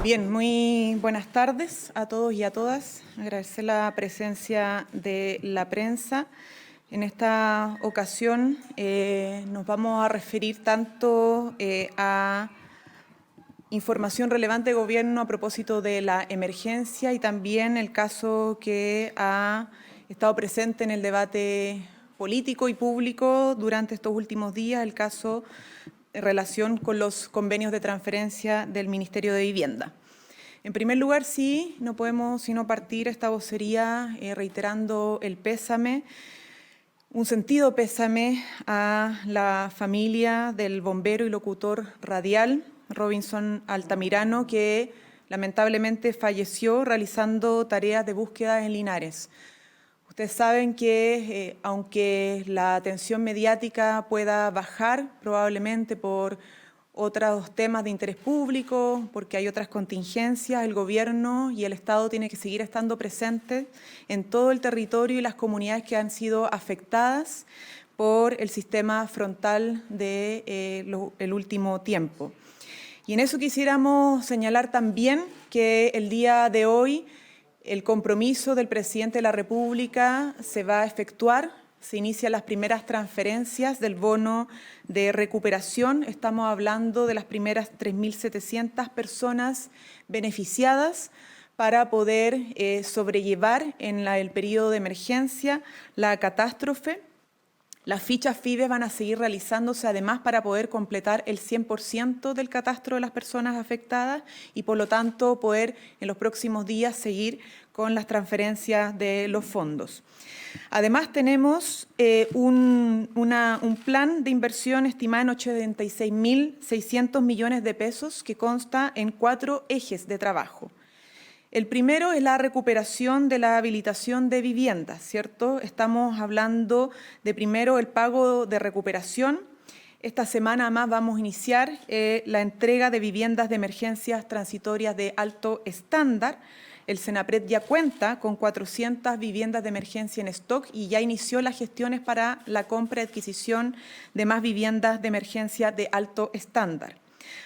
Bien, muy buenas tardes a todos y a todas. Agradecer la presencia de la prensa. En esta ocasión nos vamos a referir tanto a información relevante de gobierno a propósito de la emergencia y también el caso que ha estado presente en el debate político y público durante estos últimos días, el caso en relación con los convenios de transferencia del Ministerio de Vivienda. En primer lugar, sí, no podemos sino partir esta vocería reiterando el pésame, un sentido pésame a la familia del bombero y locutor radial Robinson Altamirano, que lamentablemente falleció realizando tareas de búsqueda en Linares. Ustedes saben que aunque la atención mediática pueda bajar probablemente por otros temas de interés público, porque hay otras contingencias, el gobierno y el Estado tienen que seguir estando presentes en todo el territorio y las comunidades que han sido afectadas por el sistema frontal del último tiempo. Y en eso quisiéramos señalar también que el día de hoy el compromiso del presidente de la República se va a efectuar, se inician las primeras transferencias del bono de recuperación. Estamos hablando de las primeras 3.700 personas beneficiadas para poder sobrellevar en el periodo de emergencia la catástrofe. Las fichas FIBE van a seguir realizándose además para poder completar el 100% del catastro de las personas afectadas y por lo tanto poder en los próximos días seguir con las transferencias de los fondos. Además tenemos un plan de inversión estimado en 86.600 millones de pesos que consta en 4 ejes de trabajo. El primero es la recuperación de la habilitación de viviendas, ¿cierto? Estamos hablando de primero el pago de recuperación. Esta semana más vamos a iniciar la entrega de viviendas de emergencias transitorias de alto estándar. El Senapred ya cuenta con 400 viviendas de emergencia en stock y ya inició las gestiones para la compra y adquisición de más viviendas de emergencia de alto estándar.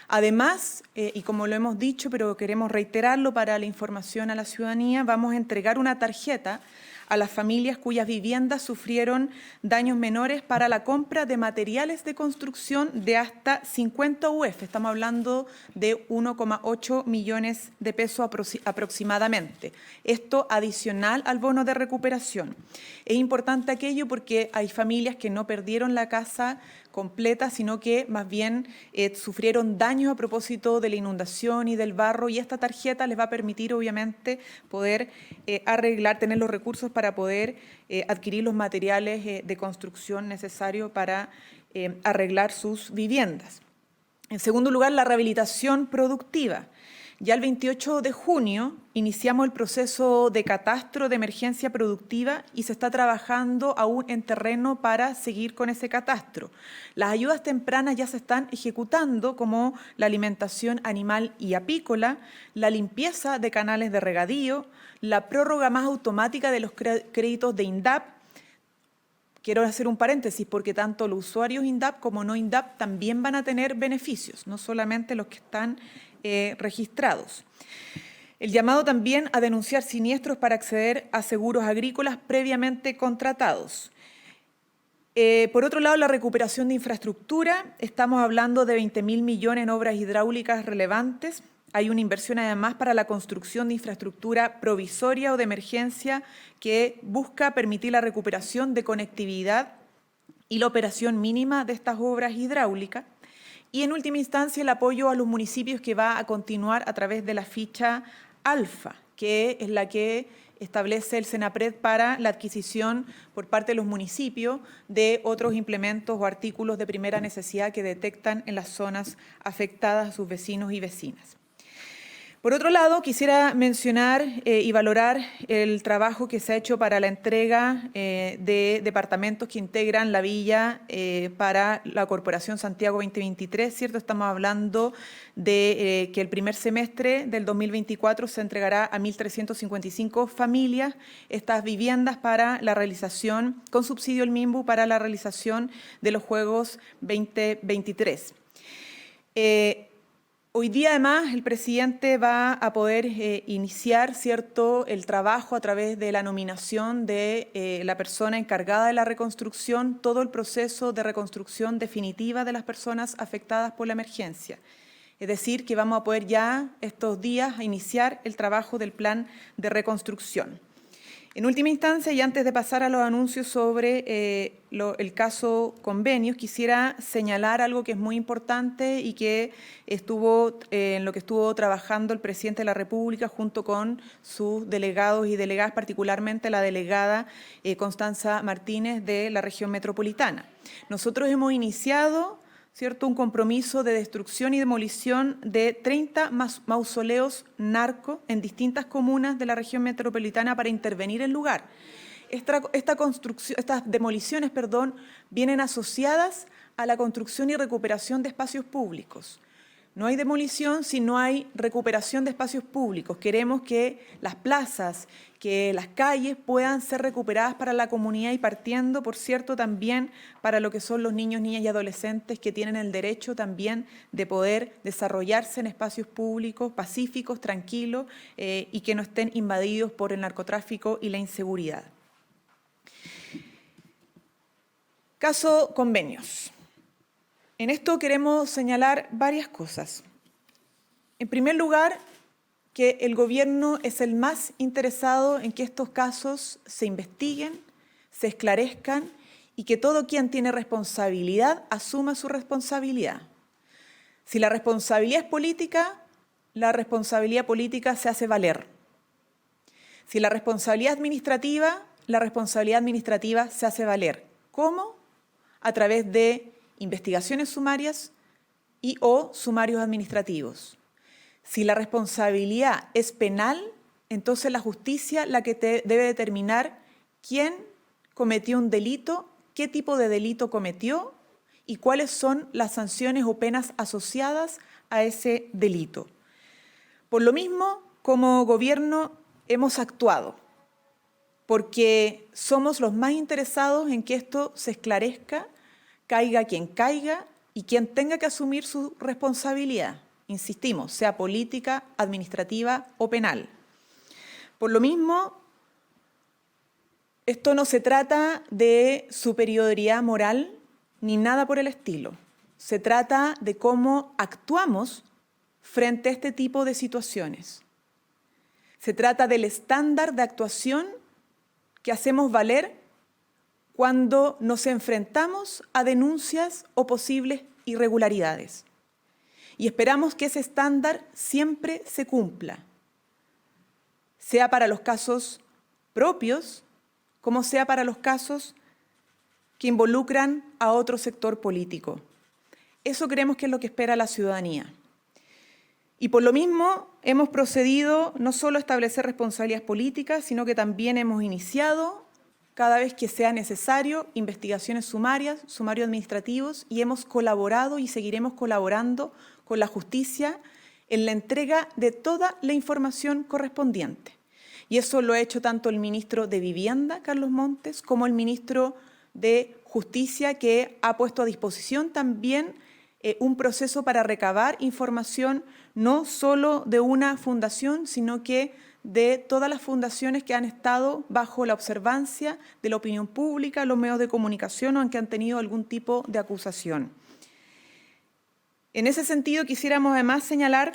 Además, y como lo hemos dicho, pero queremos reiterarlo para la información a la ciudadanía, vamos a entregar una tarjeta a las familias cuyas viviendas sufrieron daños menores para la compra de materiales de construcción de hasta 50 UF. Estamos hablando de 1,8 millones de pesos aproximadamente. Esto adicional al bono de recuperación. Es importante aquello porque hay familias que no perdieron la casa completa, sino que más bien sufrieron daños a propósito de la inundación y del barro, y esta tarjeta les va a permitir obviamente poder arreglar, tener los recursos para poder adquirir los materiales de construcción necesarios para arreglar sus viviendas. En segundo lugar, la rehabilitación productiva. Ya el 28 de junio iniciamos el proceso de catastro de emergencia productiva y se está trabajando aún en terreno para seguir con ese catastro. Las ayudas tempranas ya se están ejecutando, como la alimentación animal y apícola, la limpieza de canales de regadío, la prórroga más automática de los créditos de INDAP. Quiero hacer un paréntesis porque tanto los usuarios INDAP como no INDAP también van a tener beneficios, no solamente los que están registrados. El llamado también a denunciar siniestros para acceder a seguros agrícolas previamente contratados. Por otro lado, la recuperación de infraestructura. Estamos hablando de 20.000 millones en obras hidráulicas relevantes. Hay una inversión además para la construcción de infraestructura provisoria o de emergencia que busca permitir la recuperación de conectividad y la operación mínima de estas obras hidráulicas. Y en última instancia el apoyo a los municipios que va a continuar a través de la ficha Alfa, que es la que establece el Senapred para la adquisición por parte de los municipios de otros implementos o artículos de primera necesidad que detectan en las zonas afectadas a sus vecinos y vecinas. Por otro lado, quisiera mencionar y valorar el trabajo que se ha hecho para la entrega de departamentos que integran la villa para la Corporación Santiago 2023, ¿cierto? Estamos hablando de que el primer semestre del 2024 se entregará a 1.355 familias estas viviendas para la realización, con subsidio el MIMBU, para la realización de los Juegos 2023. Hoy día, además, el presidente va a poder iniciar, ¿cierto?, el trabajo a través de la nominación de la persona encargada de la reconstrucción, todo el proceso de reconstrucción definitiva de las personas afectadas por la emergencia. Es decir, que vamos a poder ya estos días iniciar el trabajo del plan de reconstrucción. En última instancia, y antes de pasar a los anuncios sobre el caso convenios, quisiera señalar algo que es muy importante y que estuvo en lo que estuvo trabajando el presidente de la República junto con sus delegados y delegadas, particularmente la delegada Constanza Martínez de la región metropolitana. Nosotros hemos iniciado, ¿cierto?, un compromiso de destrucción y demolición de 30 mausoleos narco en distintas comunas de la región metropolitana para intervenir el lugar. Estas demoliciones, vienen asociadas a la construcción y recuperación de espacios públicos. No hay demolición si no hay recuperación de espacios públicos. Queremos que las plazas, que las calles puedan ser recuperadas para la comunidad y partiendo, por cierto, también para lo que son los niños, niñas y adolescentes que tienen el derecho también de poder desarrollarse en espacios públicos, pacíficos, tranquilos y que no estén invadidos por el narcotráfico y la inseguridad. Caso convenios. En esto queremos señalar varias cosas. En primer lugar, que el Gobierno es el más interesado en que estos casos se investiguen, se esclarezcan y que todo quien tiene responsabilidad asuma su responsabilidad. Si la responsabilidad es política, la responsabilidad política se hace valer. Si la responsabilidad administrativa se hace valer. ¿Cómo? A través de investigaciones sumarias y o sumarios administrativos. Si la responsabilidad es penal, entonces la justicia la que debe determinar quién cometió un delito, qué tipo de delito cometió y cuáles son las sanciones o penas asociadas a ese delito. Por lo mismo, como Gobierno hemos actuado, porque somos los más interesados en que esto se esclarezca, caiga quien caiga y quien tenga que asumir su responsabilidad, insistimos, sea política, administrativa o penal. Por lo mismo, esto no se trata de superioridad moral ni nada por el estilo. Se trata de cómo actuamos frente a este tipo de situaciones. Se trata del estándar de actuación que hacemos valer cuando nos enfrentamos a denuncias o posibles irregularidades. Y esperamos que ese estándar siempre se cumpla, sea para los casos propios, como sea para los casos que involucran a otro sector político. Eso creemos que es lo que espera la ciudadanía. Y por lo mismo hemos procedido no solo a establecer responsabilidades políticas, sino que también hemos iniciado cada vez que sea necesario, investigaciones sumarias, sumarios administrativos, y hemos colaborado y seguiremos colaborando con la justicia en la entrega de toda la información correspondiente. Y eso lo ha hecho tanto el ministro de Vivienda, Carlos Montes, como el ministro de Justicia, que ha puesto a disposición también un proceso para recabar información no solo de una fundación, sino que de todas las fundaciones que han estado bajo la observancia de la opinión pública, los medios de comunicación o en que han tenido algún tipo de acusación. En ese sentido, quisiéramos además señalar,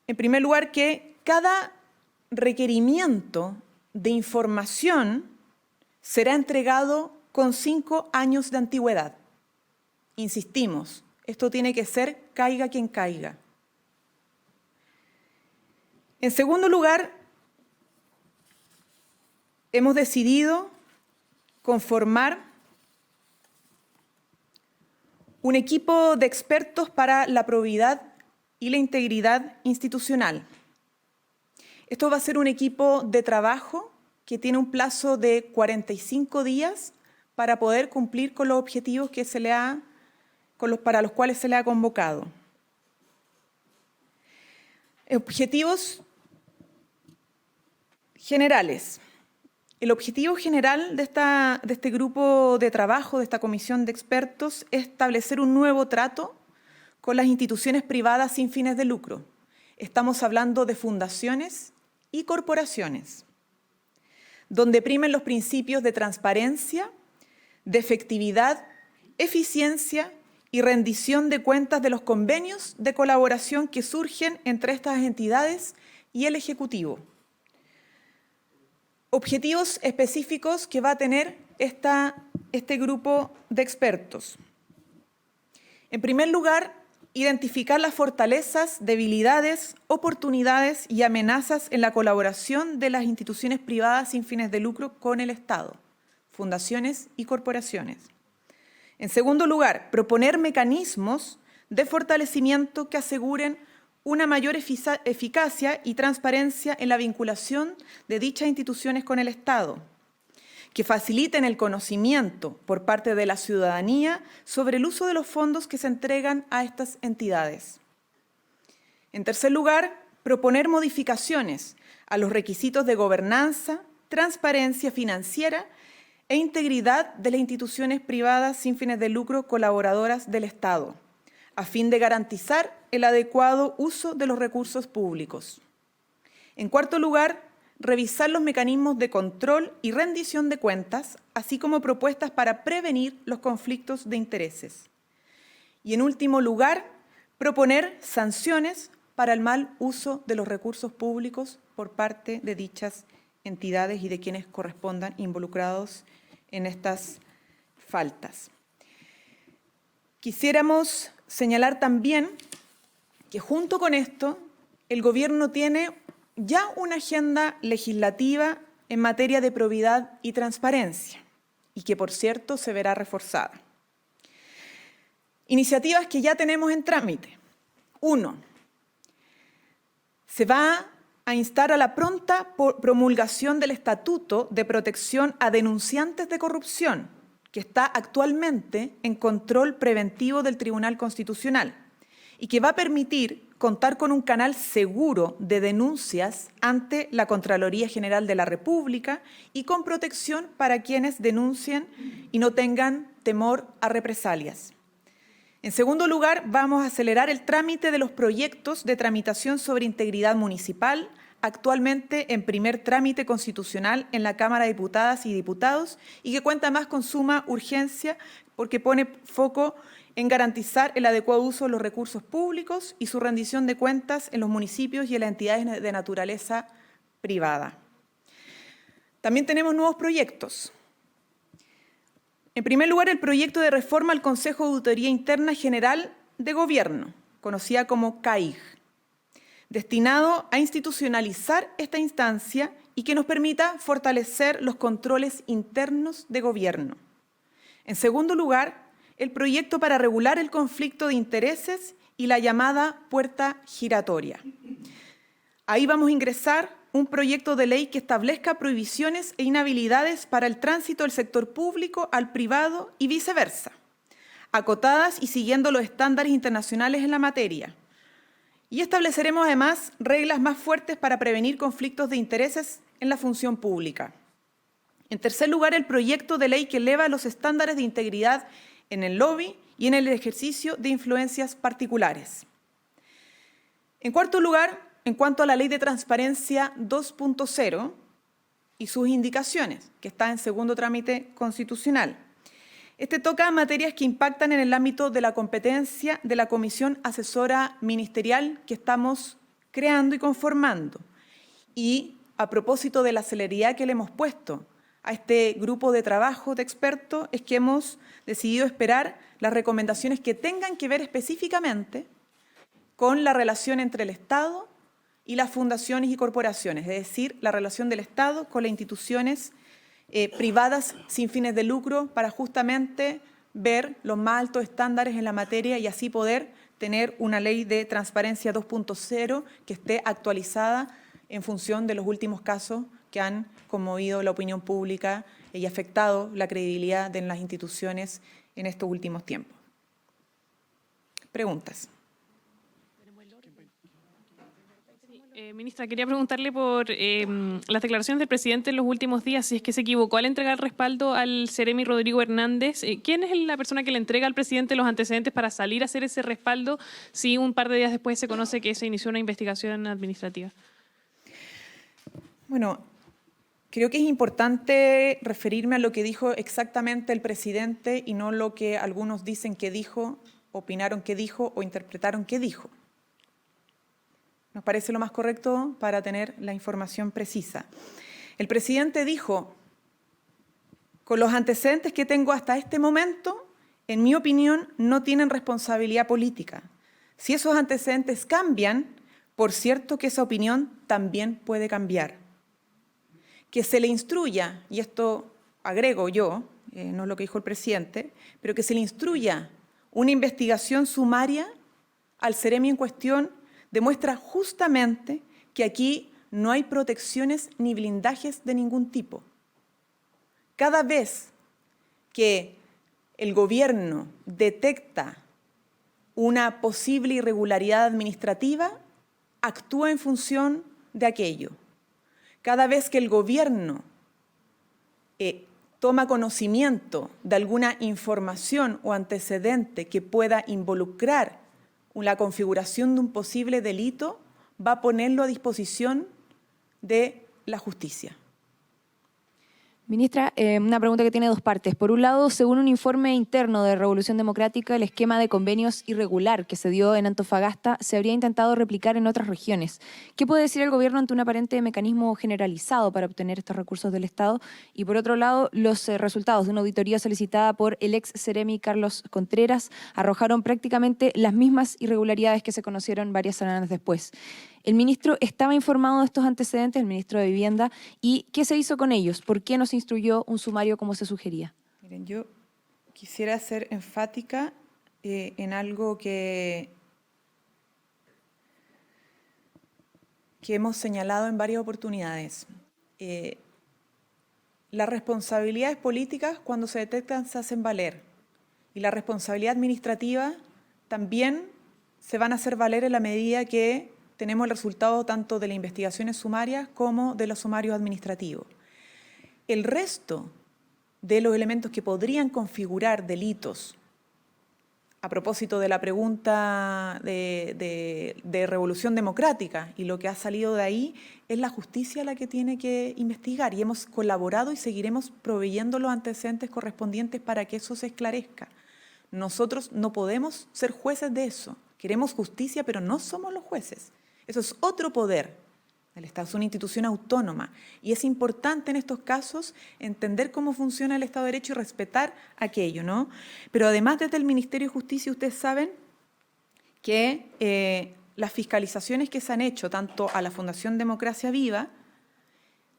en primer lugar, que cada requerimiento de información será entregado con 5 años de antigüedad. Insistimos, esto tiene que ser caiga quien caiga. En segundo lugar, hemos decidido conformar un equipo de expertos para la probidad y la integridad institucional. Esto va a ser un equipo de trabajo que tiene un plazo de 45 días para poder cumplir con los objetivos que para los cuales se le ha convocado. Objetivos generales. El objetivo general de este grupo de trabajo, de esta comisión de expertos, es establecer un nuevo trato con las instituciones privadas sin fines de lucro. Estamos hablando de fundaciones y corporaciones, donde primen los principios de transparencia, de efectividad, eficiencia y rendición de cuentas de los convenios de colaboración que surgen entre estas entidades y el Ejecutivo. Objetivos específicos que va a tener este grupo de expertos. En primer lugar, identificar las fortalezas, debilidades, oportunidades y amenazas en la colaboración de las instituciones privadas sin fines de lucro con el Estado, fundaciones y corporaciones. En segundo lugar, proponer mecanismos de fortalecimiento que aseguren una mayor eficacia y transparencia en la vinculación de dichas instituciones con el Estado, que faciliten el conocimiento por parte de la ciudadanía sobre el uso de los fondos que se entregan a estas entidades. En tercer lugar, proponer modificaciones a los requisitos de gobernanza, transparencia financiera e integridad de las instituciones privadas sin fines de lucro colaboradoras del Estado, a fin de garantizar el adecuado uso de los recursos públicos. En cuarto lugar, revisar los mecanismos de control y rendición de cuentas, así como propuestas para prevenir los conflictos de intereses. Y en último lugar, proponer sanciones para el mal uso de los recursos públicos por parte de dichas entidades y de quienes correspondan involucrados en estas faltas. Quisiéramos señalar también que junto con esto, el Gobierno tiene ya una agenda legislativa en materia de probidad y transparencia, y que, por cierto, se verá reforzada. Iniciativas que ya tenemos en trámite. 1. Se va a instar a la pronta promulgación del Estatuto de Protección a Denunciantes de Corrupción, que está actualmente en control preventivo del Tribunal Constitucional y que va a permitir contar con un canal seguro de denuncias ante la Contraloría General de la República y con protección para quienes denuncien y no tengan temor a represalias. En segundo lugar, vamos a acelerar el trámite de los proyectos de tramitación sobre integridad municipal, actualmente en primer trámite constitucional en la Cámara de Diputadas y Diputados y que cuenta más con suma urgencia porque pone foco en garantizar el adecuado uso de los recursos públicos y su rendición de cuentas en los municipios y en las entidades de naturaleza privada. También tenemos nuevos proyectos. En primer lugar, el proyecto de reforma al Consejo de Auditoría Interna General de Gobierno, conocida como CAIG, destinado a institucionalizar esta instancia y que nos permita fortalecer los controles internos de gobierno. En segundo lugar, el proyecto para regular el conflicto de intereses y la llamada puerta giratoria. Ahí vamos a ingresar un proyecto de ley que establezca prohibiciones e inhabilidades para el tránsito del sector público al privado y viceversa, acotadas y siguiendo los estándares internacionales en la materia. Y estableceremos además reglas más fuertes para prevenir conflictos de intereses en la función pública. En tercer lugar, el proyecto de ley que eleva los estándares de integridad en el lobby y en el ejercicio de influencias particulares. En cuarto lugar, en cuanto a la Ley de Transparencia 2.0 y sus indicaciones, que está en segundo trámite constitucional. Este toca materias que impactan en el ámbito de la competencia de la Comisión Asesora Ministerial que estamos creando y conformando. Y a propósito de la celeridad que le hemos puesto a este grupo de trabajo de expertos, es que hemos decidido esperar las recomendaciones que tengan que ver específicamente con la relación entre el Estado y las fundaciones y corporaciones, es decir, la relación del Estado con las instituciones privadas sin fines de lucro para justamente ver los más altos estándares en la materia y así poder tener una ley de transparencia 2.0 que esté actualizada en función de los últimos casos que han conmovido la opinión pública y afectado la credibilidad de las instituciones en estos últimos tiempos. Preguntas. Ministra, quería preguntarle por las declaraciones del presidente en los últimos días, si es que se equivocó al entregar respaldo al Seremi Rodrigo Hernández. ¿Quién es la persona que le entrega al presidente los antecedentes para salir a hacer ese respaldo si un par de días después se conoce que se inició una investigación administrativa? Bueno, creo que es importante referirme a lo que dijo exactamente el presidente y no lo que algunos dicen que dijo, opinaron que dijo o interpretaron que dijo. Nos parece lo más correcto para tener la información precisa. El presidente dijo, con los antecedentes que tengo hasta este momento, en mi opinión, no tienen responsabilidad política. Si esos antecedentes cambian, por cierto que esa opinión también puede cambiar. Que se le instruya, y esto agrego yo, no es lo que dijo el presidente, pero que se le instruya una investigación sumaria al Seremi en cuestión, demuestra justamente que aquí no hay protecciones ni blindajes de ningún tipo. Cada vez que el gobierno detecta una posible irregularidad administrativa, actúa en función de aquello. Cada vez que el gobierno toma conocimiento de alguna información o antecedente que pueda involucrar la configuración de un posible delito, va a ponerlo a disposición de la justicia. Ministra, una pregunta que tiene dos partes. Por un lado, según un informe interno de Revolución Democrática, el esquema de convenios irregular que se dio en Antofagasta se habría intentado replicar en otras regiones. ¿Qué puede decir el gobierno ante un aparente mecanismo generalizado para obtener estos recursos del Estado? Y por otro lado, los resultados de una auditoría solicitada por el ex Seremi Carlos Contreras arrojaron prácticamente las mismas irregularidades que se conocieron varias semanas después. ¿El ministro estaba informado de estos antecedentes, el ministro de Vivienda, y qué se hizo con ellos? ¿Por qué no se instruyó un sumario como se sugería? Miren, yo quisiera ser enfática en algo que hemos señalado en varias oportunidades. Las responsabilidades políticas, cuando se detectan, se hacen valer. Y la responsabilidad administrativa también se van a hacer valer en la medida que tenemos el resultado tanto de las investigaciones sumarias como de los sumarios administrativos. El resto de los elementos que podrían configurar delitos, a propósito de la pregunta de Revolución Democrática y lo que ha salido de ahí, es la justicia la que tiene que investigar y hemos colaborado y seguiremos proveyendo los antecedentes correspondientes para que eso se esclarezca. Nosotros no podemos ser jueces de eso. Queremos justicia, pero no somos los jueces. Eso es otro poder. El Estado es una institución autónoma y es importante en estos casos entender cómo funciona el Estado de Derecho y respetar aquello, ¿no? Pero además desde el Ministerio de Justicia ustedes saben que las fiscalizaciones que se han hecho tanto a la Fundación Democracia Viva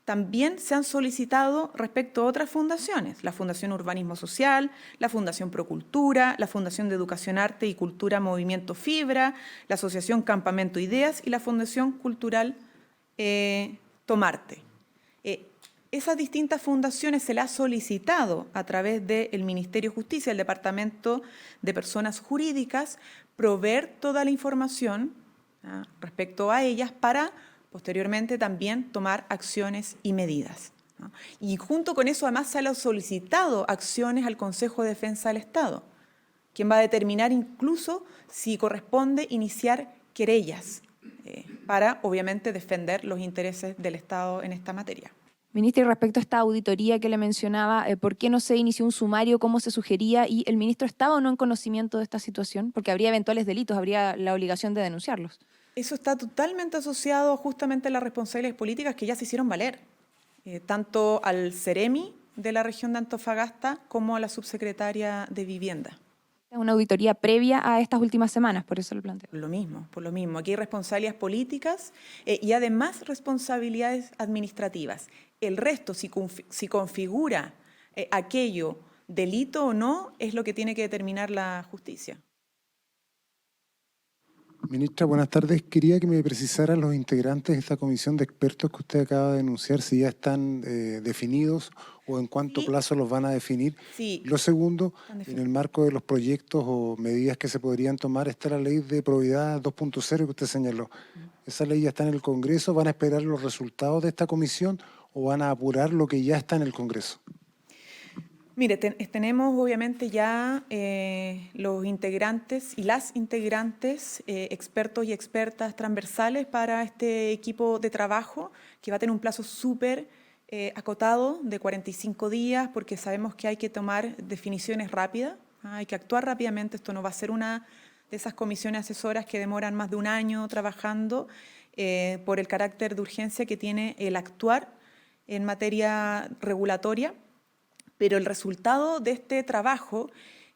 también se han solicitado respecto a otras fundaciones, la Fundación Urbanismo Social, la Fundación Procultura, la Fundación de Educación, Arte y Cultura Movimiento Fibra, la Asociación Campamento Ideas y la Fundación Cultural Tomarte. Esas distintas fundaciones se las ha solicitado a través del Ministerio de Justicia, el Departamento de Personas Jurídicas, proveer toda la información respecto a ellas para posteriormente también tomar acciones y medidas, ¿no? Y junto con eso además se han solicitado acciones al Consejo de Defensa del Estado, quien va a determinar incluso si corresponde iniciar querellas para obviamente defender los intereses del Estado en esta materia. Ministra, y respecto a esta auditoría que le mencionaba, ¿por qué no se inició un sumario como se sugería? ¿Y el ministro estaba o no en conocimiento de esta situación? Porque habría eventuales delitos, habría la obligación de denunciarlos. Eso está totalmente asociado justamente a las responsabilidades políticas que ya se hicieron valer, tanto al Seremi de la región de Antofagasta como a la subsecretaria de Vivienda. Una auditoría previa a estas últimas semanas, por eso lo planteo. Por lo mismo. Aquí hay responsabilidades políticas y además responsabilidades administrativas. El resto, si configura aquello delito o no, es lo que tiene que determinar la justicia. Ministra, buenas tardes. Quería que me precisara los integrantes de esta comisión de expertos que usted acaba de denunciar, si ya están definidos o en cuánto Sí. plazo los van a definir. Sí. Lo segundo, Están en definidos. el marco de los proyectos o medidas que se podrían tomar, está la ley de probidad 2.0 que usted señaló. ¿Esa ley ya está en el Congreso? ¿Van a esperar los resultados de esta comisión o van a apurar lo que ya está en el Congreso? Mire, tenemos obviamente ya los integrantes y las integrantes, expertos y expertas transversales para este equipo de trabajo, que va a tener un plazo súper acotado de 45 días, porque sabemos que hay que tomar definiciones rápidas, hay que actuar rápidamente. Esto no va a ser una de esas comisiones asesoras que demoran más de un año trabajando por el carácter de urgencia que tiene el actuar en materia regulatoria. Pero el resultado de este trabajo,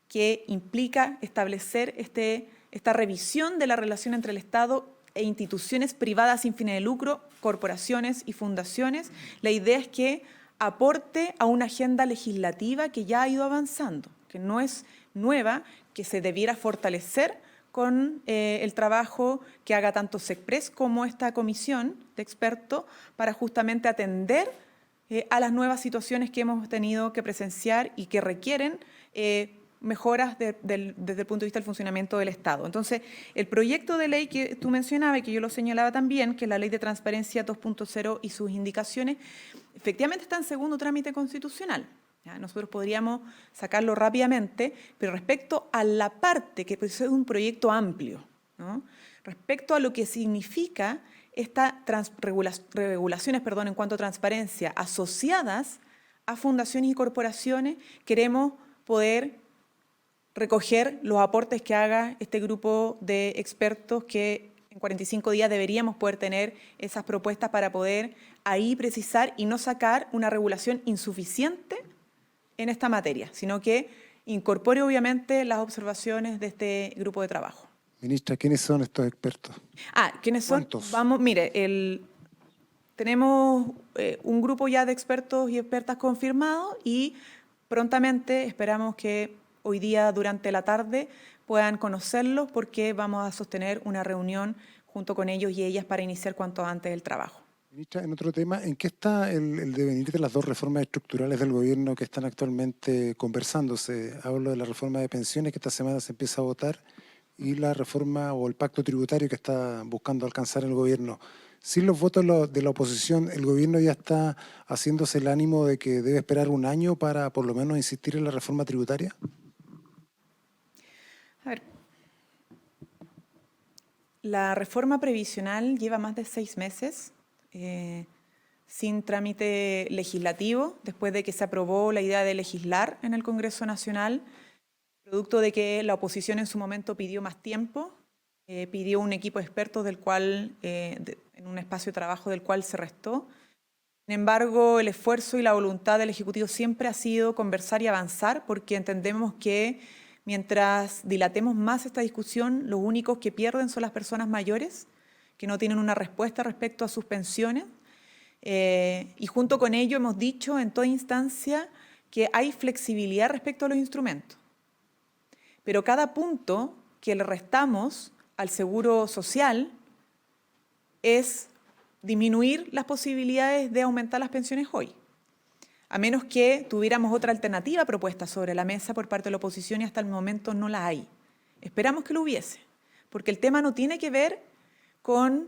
que implica establecer esta revisión de la relación entre el Estado e instituciones privadas sin fines de lucro, corporaciones y fundaciones, la idea es que aporte a una agenda legislativa que ya ha ido avanzando, que no es nueva, que se debiera fortalecer con el trabajo que haga tanto SECPRES como esta comisión de expertos para justamente atender a las nuevas situaciones que hemos tenido que presenciar y que requieren mejoras desde el punto de vista del funcionamiento del Estado. Entonces, el proyecto de ley que tú mencionabas y que yo lo señalaba también, que es la Ley de Transparencia 2.0 y sus indicaciones, efectivamente está en segundo trámite constitucional. ¿Ya? Nosotros podríamos sacarlo rápidamente, pero respecto a la parte, que es un proyecto amplio, ¿no? Respecto a lo que significa estas regulaciones en cuanto a transparencia asociadas a fundaciones y corporaciones, queremos poder recoger los aportes que haga este grupo de expertos, que en 45 días deberíamos poder tener esas propuestas para poder ahí precisar y no sacar una regulación insuficiente en esta materia, sino que incorpore obviamente las observaciones de este grupo de trabajo. Ministra, ¿quiénes son estos expertos? ¿Quiénes son? ¿Cuántos? Vamos, mire, tenemos un grupo ya de expertos y expertas confirmados y prontamente esperamos que hoy día durante la tarde puedan conocerlos, porque vamos a sostener una reunión junto con ellos y ellas para iniciar cuanto antes el trabajo. Ministra, en otro tema, ¿en qué está el devenir de las dos reformas estructurales del gobierno que están actualmente conversándose? Hablo de la reforma de pensiones, que esta semana se empieza a votar, y la reforma o el pacto tributario que está buscando alcanzar el gobierno. Sin los votos de la oposición, ¿el gobierno ya está haciéndose el ánimo de que debe esperar un año para por lo menos insistir en la reforma tributaria? A ver, la reforma previsional lleva más de 6 meses sin trámite legislativo, después de que se aprobó la idea de legislar en el Congreso Nacional, producto de que la oposición en su momento pidió más tiempo, pidió un equipo de expertos del cual, en un espacio de trabajo del cual se restó. Sin embargo, el esfuerzo y la voluntad del Ejecutivo siempre ha sido conversar y avanzar, porque entendemos que mientras dilatemos más esta discusión, los únicos que pierden son las personas mayores, que no tienen una respuesta respecto a sus pensiones. Y junto con ello hemos dicho en toda instancia que hay flexibilidad respecto a los instrumentos. Pero cada punto que le restamos al seguro social es disminuir las posibilidades de aumentar las pensiones hoy, a menos que tuviéramos otra alternativa propuesta sobre la mesa por parte de la oposición, y hasta el momento no la hay. Esperamos que lo hubiese, porque el tema no tiene que ver con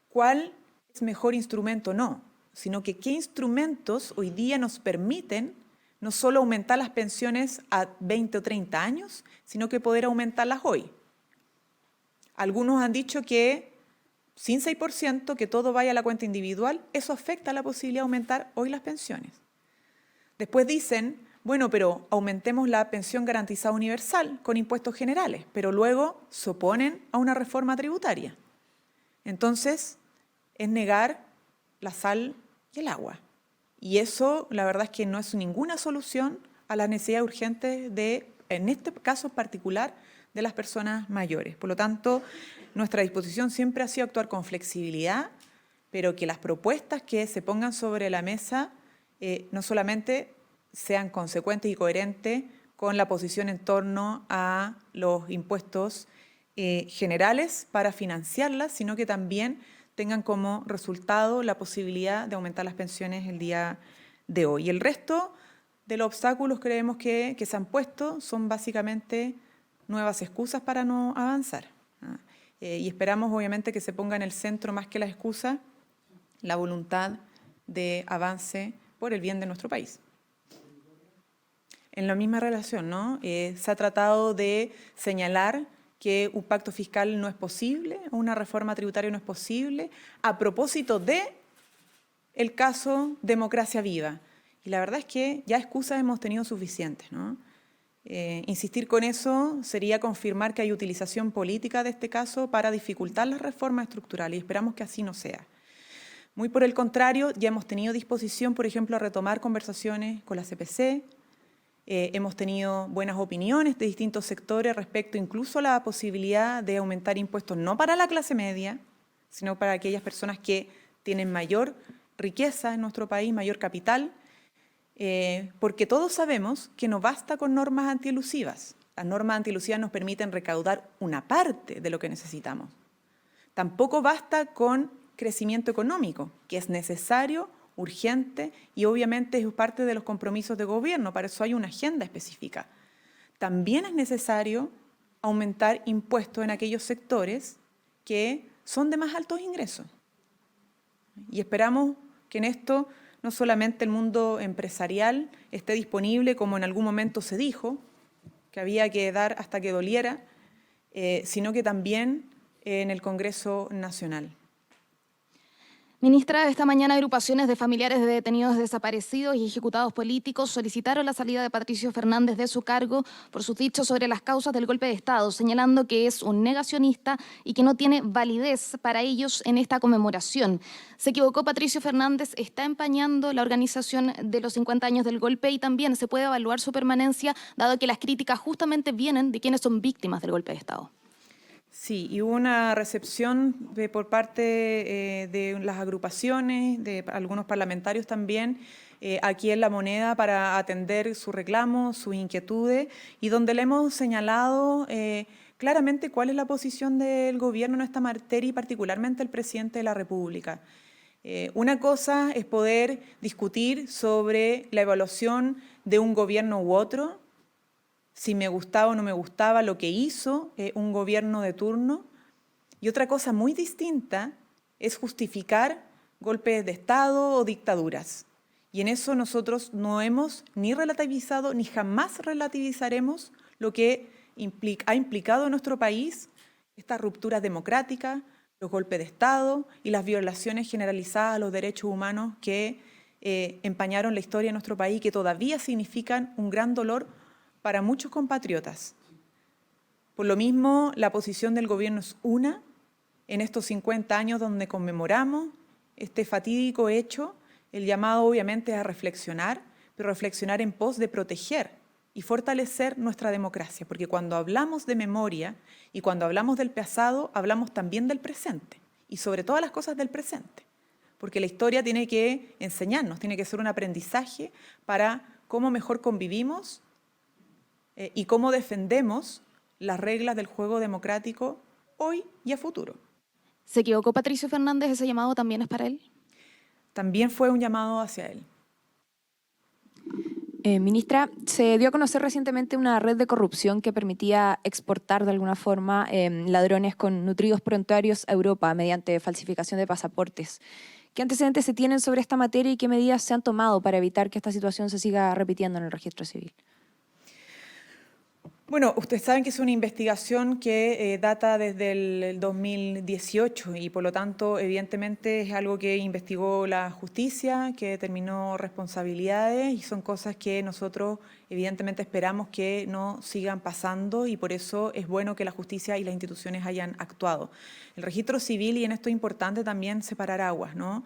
cuál es mejor instrumento o no, sino que qué instrumentos hoy día nos permiten no solo aumentar las pensiones a 20 o 30 años, sino que poder aumentarlas hoy. Algunos han dicho que sin 6%, que todo vaya a la cuenta individual, eso afecta la posibilidad de aumentar hoy las pensiones. Después dicen, bueno, pero aumentemos la pensión garantizada universal con impuestos generales, pero luego se oponen a una reforma tributaria. Entonces, es negar la sal y el agua. Y eso, la verdad es que no es ninguna solución a las necesidades urgentes en este caso en particular, de las personas mayores. Por lo tanto, nuestra disposición siempre ha sido actuar con flexibilidad, pero que las propuestas que se pongan sobre la mesa no solamente sean consecuentes y coherentes con la posición en torno a los impuestos generales para financiarlas, sino que también tengan como resultado la posibilidad de aumentar las pensiones el día de hoy. Y el resto de los obstáculos creemos que se han puesto son básicamente nuevas excusas para no avanzar. Y esperamos obviamente que se ponga en el centro más que las excusas la voluntad de avance por el bien de nuestro país. En la misma relación, ¿no? Se ha tratado de señalar que un pacto fiscal no es posible, una reforma tributaria no es posible, a propósito de el caso Democracia Viva. Y la verdad es que ya excusas hemos tenido suficientes, ¿no? Insistir con eso sería confirmar que hay utilización política de este caso para dificultar las reformas estructurales y esperamos que así no sea. Muy por el contrario, ya hemos tenido disposición, por ejemplo, a retomar conversaciones con la CPC, hemos tenido buenas opiniones de distintos sectores respecto incluso a la posibilidad de aumentar impuestos no para la clase media, sino para aquellas personas que tienen mayor riqueza en nuestro país, mayor capital, porque todos sabemos que no basta con normas antielusivas. Las normas antielusivas nos permiten recaudar una parte de lo que necesitamos. Tampoco basta con crecimiento económico, que es necesario, urgente y obviamente es parte de los compromisos de gobierno, para eso hay una agenda específica. También es necesario aumentar impuestos en aquellos sectores que son de más altos ingresos. Y esperamos que en esto no solamente el mundo empresarial esté disponible, como en algún momento se dijo, que había que dar hasta que doliera, sino que también en el Congreso Nacional. Ministra, esta mañana agrupaciones de familiares de detenidos desaparecidos y ejecutados políticos solicitaron la salida de Patricio Fernández de su cargo por sus dichos sobre las causas del golpe de Estado, señalando que es un negacionista y que no tiene validez para ellos en esta conmemoración. ¿Se equivocó Patricio Fernández? ¿Está empañando la organización de los 50 años del golpe? Y también se puede evaluar su permanencia, dado que las críticas justamente vienen de quienes son víctimas del golpe de Estado. Sí, y hubo una recepción por parte de las agrupaciones, de algunos parlamentarios también, aquí en La Moneda para atender sus reclamos, sus inquietudes, y donde le hemos señalado claramente cuál es la posición del gobierno en esta materia y particularmente el presidente de la República. Una cosa es poder discutir sobre la evaluación de un gobierno u otro, si me gustaba o no me gustaba lo que hizo un gobierno de turno. Y otra cosa muy distinta es justificar golpes de Estado o dictaduras. Y en eso nosotros no hemos ni relativizado ni jamás relativizaremos lo que ha implicado en nuestro país estas rupturas democráticas, los golpes de Estado y las violaciones generalizadas a los derechos humanos que empañaron la historia de nuestro país y que todavía significan un gran dolor para muchos compatriotas. Por lo mismo, la posición del gobierno es una en estos 50 años donde conmemoramos este fatídico hecho. El llamado obviamente es a reflexionar, pero reflexionar en pos de proteger y fortalecer nuestra democracia, porque cuando hablamos de memoria y cuando hablamos del pasado, hablamos también del presente y sobre todas las cosas del presente, porque la historia tiene que enseñarnos, tiene que ser un aprendizaje para cómo mejor convivimos y cómo defendemos las reglas del juego democrático hoy y a futuro. ¿Se equivocó Patricio Fernández? ¿Ese llamado también es para él? También fue un llamado hacia él. Ministra, se dio a conocer recientemente una red de corrupción que permitía exportar de alguna forma ladrones con nutridos prontuarios a Europa mediante falsificación de pasaportes. ¿Qué antecedentes se tienen sobre esta materia y qué medidas se han tomado para evitar que esta situación se siga repitiendo en el registro civil? Bueno, ustedes saben que es una investigación que data desde el 2018 y por lo tanto evidentemente es algo que investigó la justicia, que determinó responsabilidades y son cosas que nosotros evidentemente esperamos que no sigan pasando y por eso es bueno que la justicia y las instituciones hayan actuado. El registro civil, y en esto es importante también separar aguas, ¿no?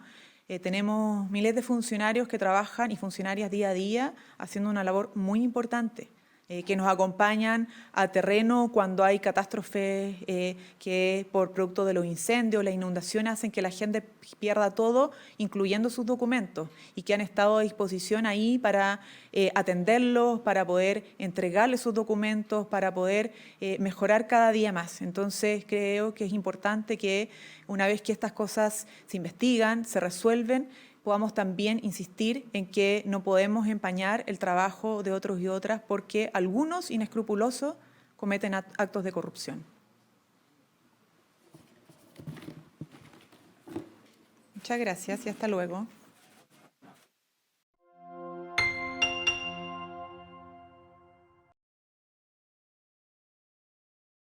Tenemos miles de funcionarios que trabajan y funcionarias día a día haciendo una labor muy importante. que nos acompañan a terreno cuando hay catástrofes que por producto de los incendios, las inundaciones hacen que la gente pierda todo, incluyendo sus documentos, y que han estado a disposición ahí para atenderlos, para poder entregarles sus documentos, para poder mejorar cada día más. Entonces creo que es importante que una vez que estas cosas se investigan, se resuelven, podamos también insistir en que no podemos empañar el trabajo de otros y otras porque algunos inescrupulosos cometen actos de corrupción. Muchas gracias y hasta luego.